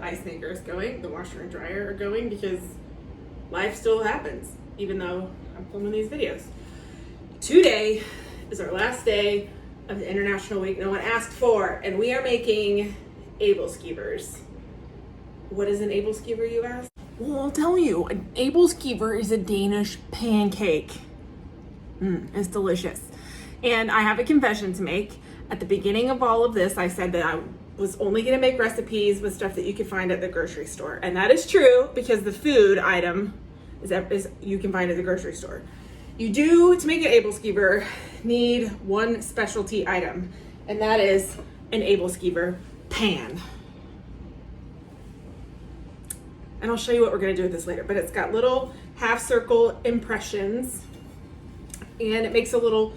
ice maker is going, the washer and dryer are going, because life still happens, even though I'm filming these videos. Today is our last day of the International Week no one asked for, and we are making Aebleskivers. What is an Aebleskiver, you ask? Well, I'll tell you. An Aebleskiver is a Danish pancake. It's delicious. And I have a confession to make. At the beginning of all of this, I said that I was only going to make recipes with stuff that you could find at the grocery store. And that is true, because the food item is you can find at the grocery store. You do, to make an Aebleskiver, need one specialty item, and that is an Aebleskiver pan. And I'll show you what we're gonna do with this later, but it's got little half circle impressions, and it makes a little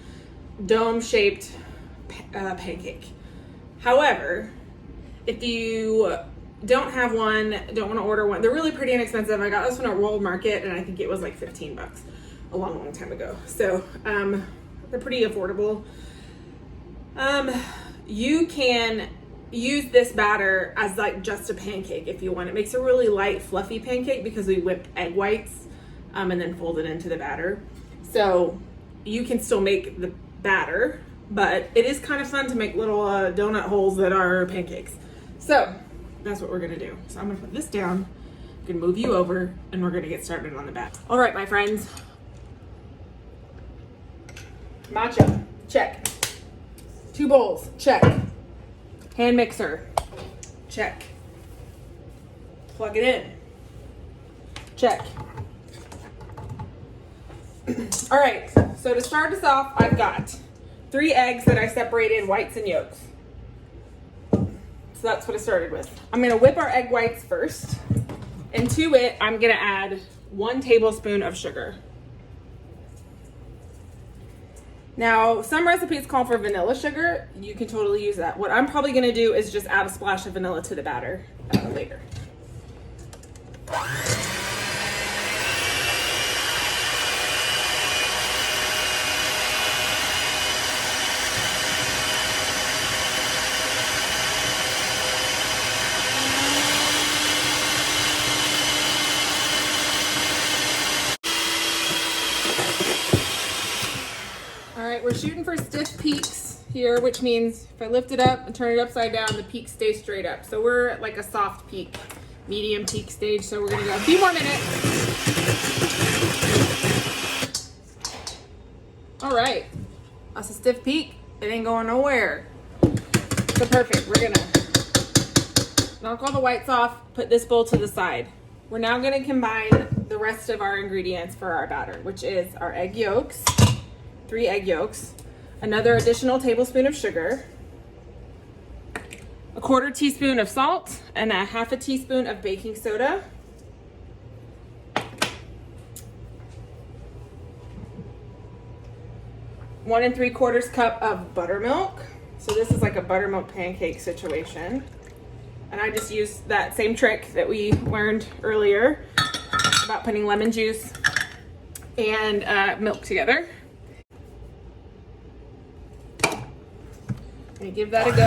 dome shaped pancake. However, if you don't have one, don't wanna order one, they're really pretty inexpensive. I got this one at World Market, and I think it was like 15 bucks a long time ago. So they're pretty affordable. You can use this batter as like just a pancake if you want. It makes a really light, fluffy pancake because we whip egg whites and then fold it into the batter. So you can still make the batter, but it is kind of fun to make little donut holes that are pancakes. So that's what we're gonna do. So I'm gonna put this down, I'm gonna move you over, and we're gonna get started on the batter. All right, my friends. Matcha, check. 2 bowls, check. Hand mixer, check. Plug it in, check. All right, so to start us off, I've got 3 eggs that I separated whites and yolks. So that's what I started with. I'm gonna whip our egg whites first, and to it, I'm gonna add 1 tablespoon of sugar. Now, some recipes call for vanilla sugar. You can totally use that. What I'm probably gonna do is just add a splash of vanilla to the batter later. We're shooting for stiff peaks here, which means if I lift it up and turn it upside down, the peaks stay straight up. So we're at like a soft peak, medium peak stage. So we're gonna go a few more minutes. All right, that's a stiff peak. It ain't going nowhere. So perfect, we're gonna knock all the whites off, put this bowl to the side. We're now gonna combine the rest of our ingredients for our batter, which is our egg yolks, 3 egg yolks, another additional tablespoon of sugar, a 1/4 teaspoon of salt, and a 1/2 teaspoon of baking soda. One 3/4 cup of buttermilk. So this is like a buttermilk pancake situation. And I just used that same trick that we learned earlier about putting lemon juice and milk together. And give that a go.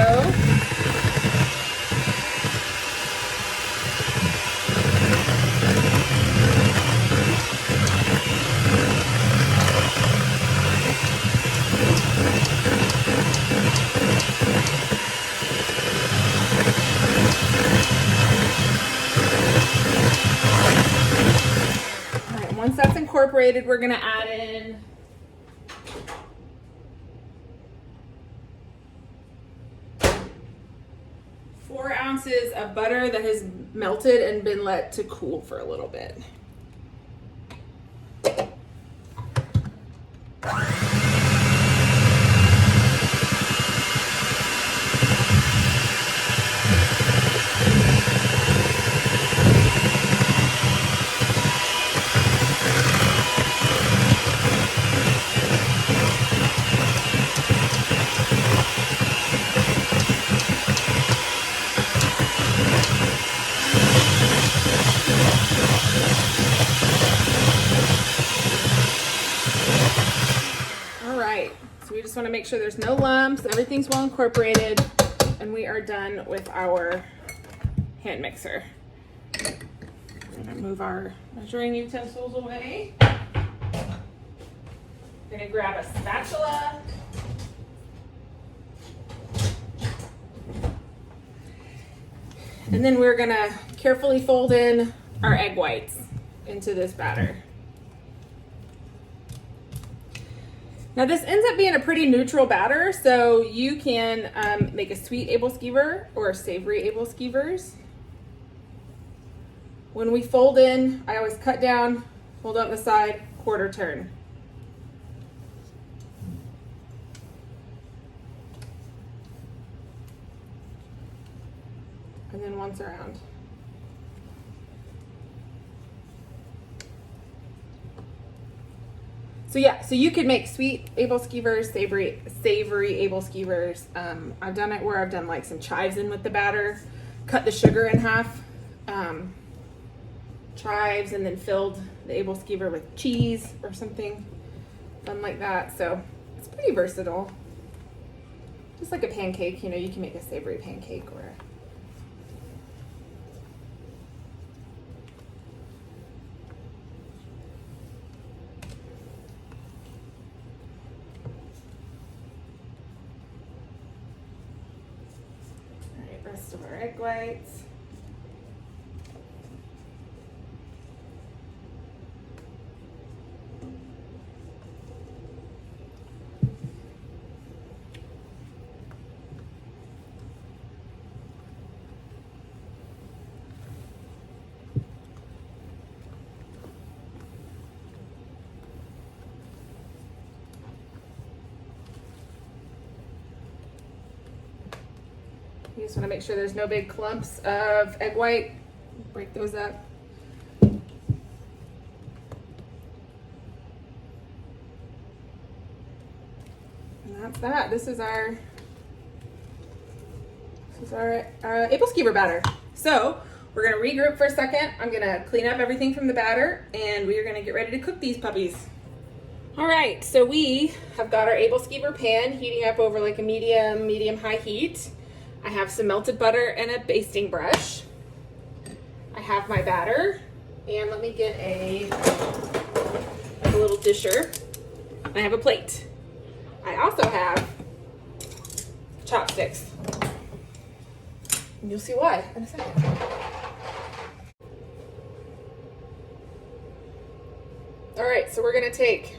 All right, once that's incorporated, we're gonna add in 4 ounces of butter that has melted and been let to cool for a little bit. just want to make sure there's no lumps, everything's well incorporated, and we are done with our hand mixer. We're gonna move our measuring utensils away. We're gonna grab a spatula. And then we're gonna carefully fold in our egg whites into this batter. Now this ends up being a pretty neutral batter, so you can make a sweet Aebleskivers or a savory Aebleskivers. When we fold in, I always cut down, fold up the side, quarter turn. And then once around. So yeah, so you could make sweet Aebleskivers, savory Aebleskivers. I've done it where I've done like some chives in with the batter, cut the sugar in half, chives, and then filled the Aebleskiver with cheese or something fun like that. So it's pretty versatile. Just like a pancake, you know, you can make a savory pancake or rest of our egg whites. You just want to make sure there's no big clumps of egg white. Break those up. And that's that. This is our Aebleskiver batter. So we're going to regroup for a second. I'm going to clean up everything from the batter, and we are going to get ready to cook these puppies. All right, so we have got our Aebleskiver pan heating up over like a medium-high heat. I have some melted butter and a basting brush. I have my batter, and let me get a little disher. I have a plate. I also have chopsticks. And you'll see why in a second. All right, so we're gonna take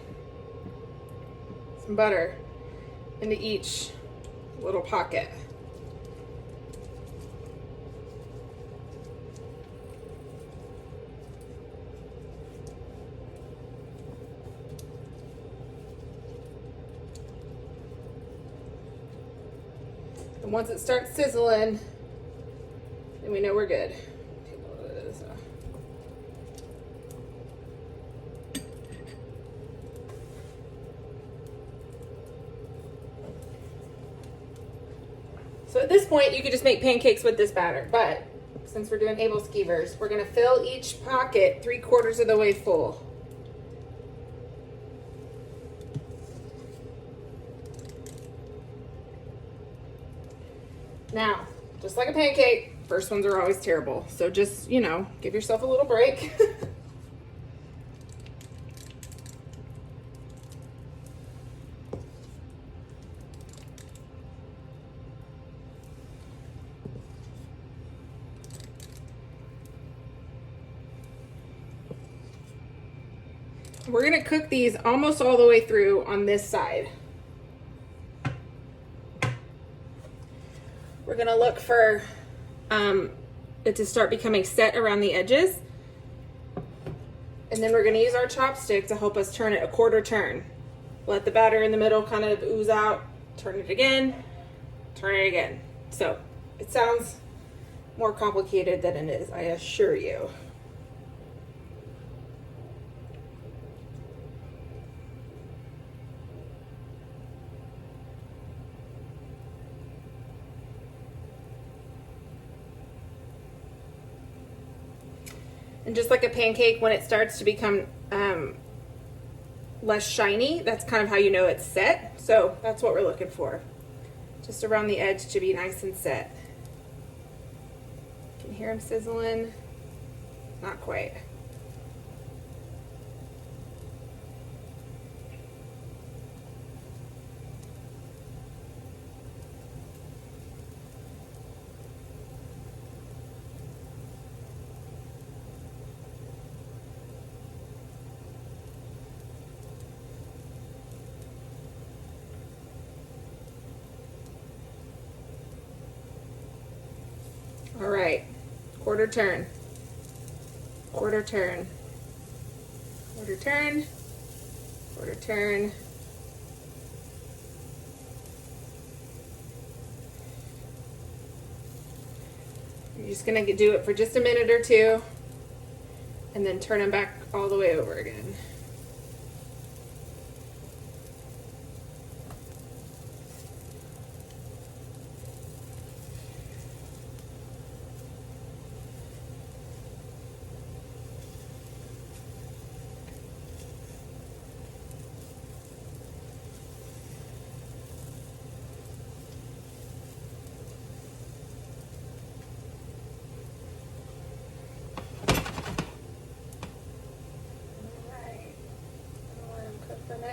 some butter into each little pocket. And once it starts sizzling, then we know we're good. Take a little bit of this off. So at this point, you could just make pancakes with this batter, but since we're doing Aebleskivers, we're gonna fill each pocket 3/4 of the way full. Now, just like a pancake, first ones are always terrible. So just, you know, give yourself a little break. We're gonna cook these almost all the way through on this side. We're gonna look for it to start becoming set around the edges. And then we're gonna use our chopstick to help us turn it a quarter turn. Let the batter in the middle kind of ooze out, turn it again, turn it again. So it sounds more complicated than it is, I assure you. And just like a pancake, when it starts to become less shiny, that's kind of how you know it's set. So that's what we're looking for. Just around the edge to be nice and set. You can You hear them sizzling? Not quite. All right, quarter turn, quarter turn, quarter turn, quarter turn. You're just gonna do it for just a minute or two and then turn them back all the way over again.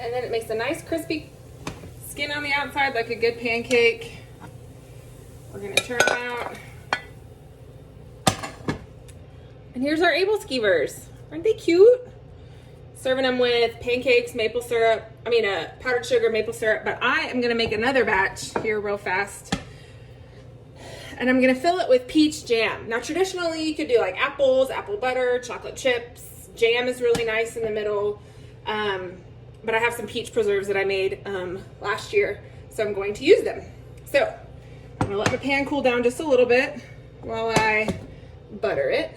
And then it makes a nice crispy skin on the outside like a good pancake. We're gonna turn them out. And here's our Aebleskivers. Aren't they cute? Serving them with pancakes, maple syrup, powdered sugar, maple syrup, but I am gonna make another batch here real fast. And I'm gonna fill it with peach jam. Now traditionally you could do like apples, apple butter, chocolate chips. Jam is really nice in the middle. But I have some peach preserves that I made last year, so I'm going to use them. So I'm gonna let my pan cool down just a little bit while I butter it.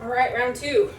All right, round two.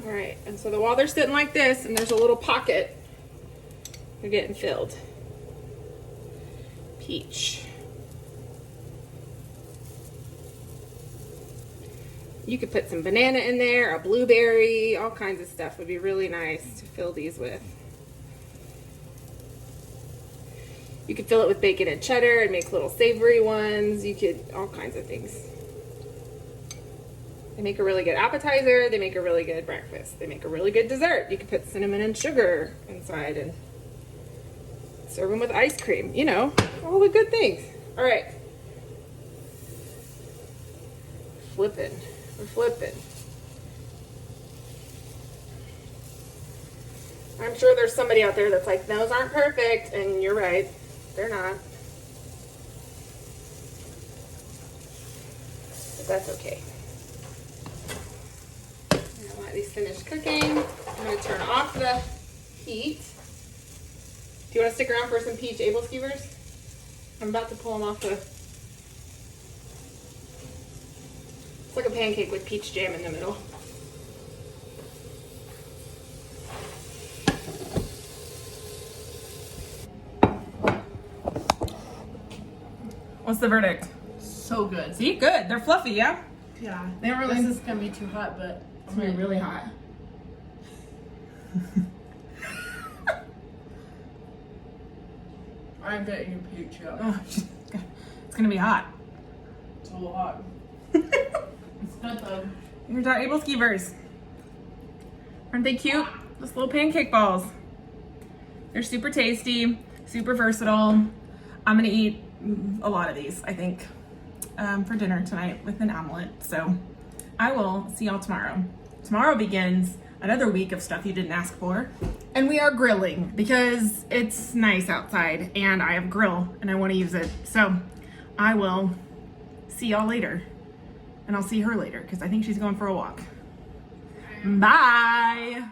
All right, and so while they're sitting like this and there's a little pocket, they're getting filled. Peach. You could put some banana in there, a blueberry, all kinds of stuff would be really nice to fill these with. You could fill it with bacon and cheddar and make little savory ones. You could, all kinds of things. They make a really good appetizer. They make a really good breakfast. They make a really good dessert. You could put cinnamon and sugar inside and serve them with ice cream. You know, all the good things. All right. Flipping. We're flipping. I'm sure there's somebody out there that's like, those aren't perfect. And you're right. They're not. But that's okay. Let these finish cooking. I'm going to turn off the heat. Do you want to stick around for some peach Aebleskivers? I'm about to pull them off the... It's like a pancake with peach jam in the middle. What's the verdict? So good. See? Good. They're fluffy, yeah? Yeah. They don't really... This is going to be too hot, but... It's going to be really hot. I'm getting your peach up. Oh, it's going to be hot. It's a little hot. It's good though. Here's our Aebleskivers. Aren't they cute? Just little pancake balls. They're super tasty, super versatile. I'm gonna eat a lot of these, I think, for dinner tonight with an omelet. So I will see y'all tomorrow. Tomorrow begins another week of stuff you didn't ask for. And we are grilling because it's nice outside and I have a grill and I want to use it. So I will see y'all later. And I'll see her later because I think she's going for a walk. Bye.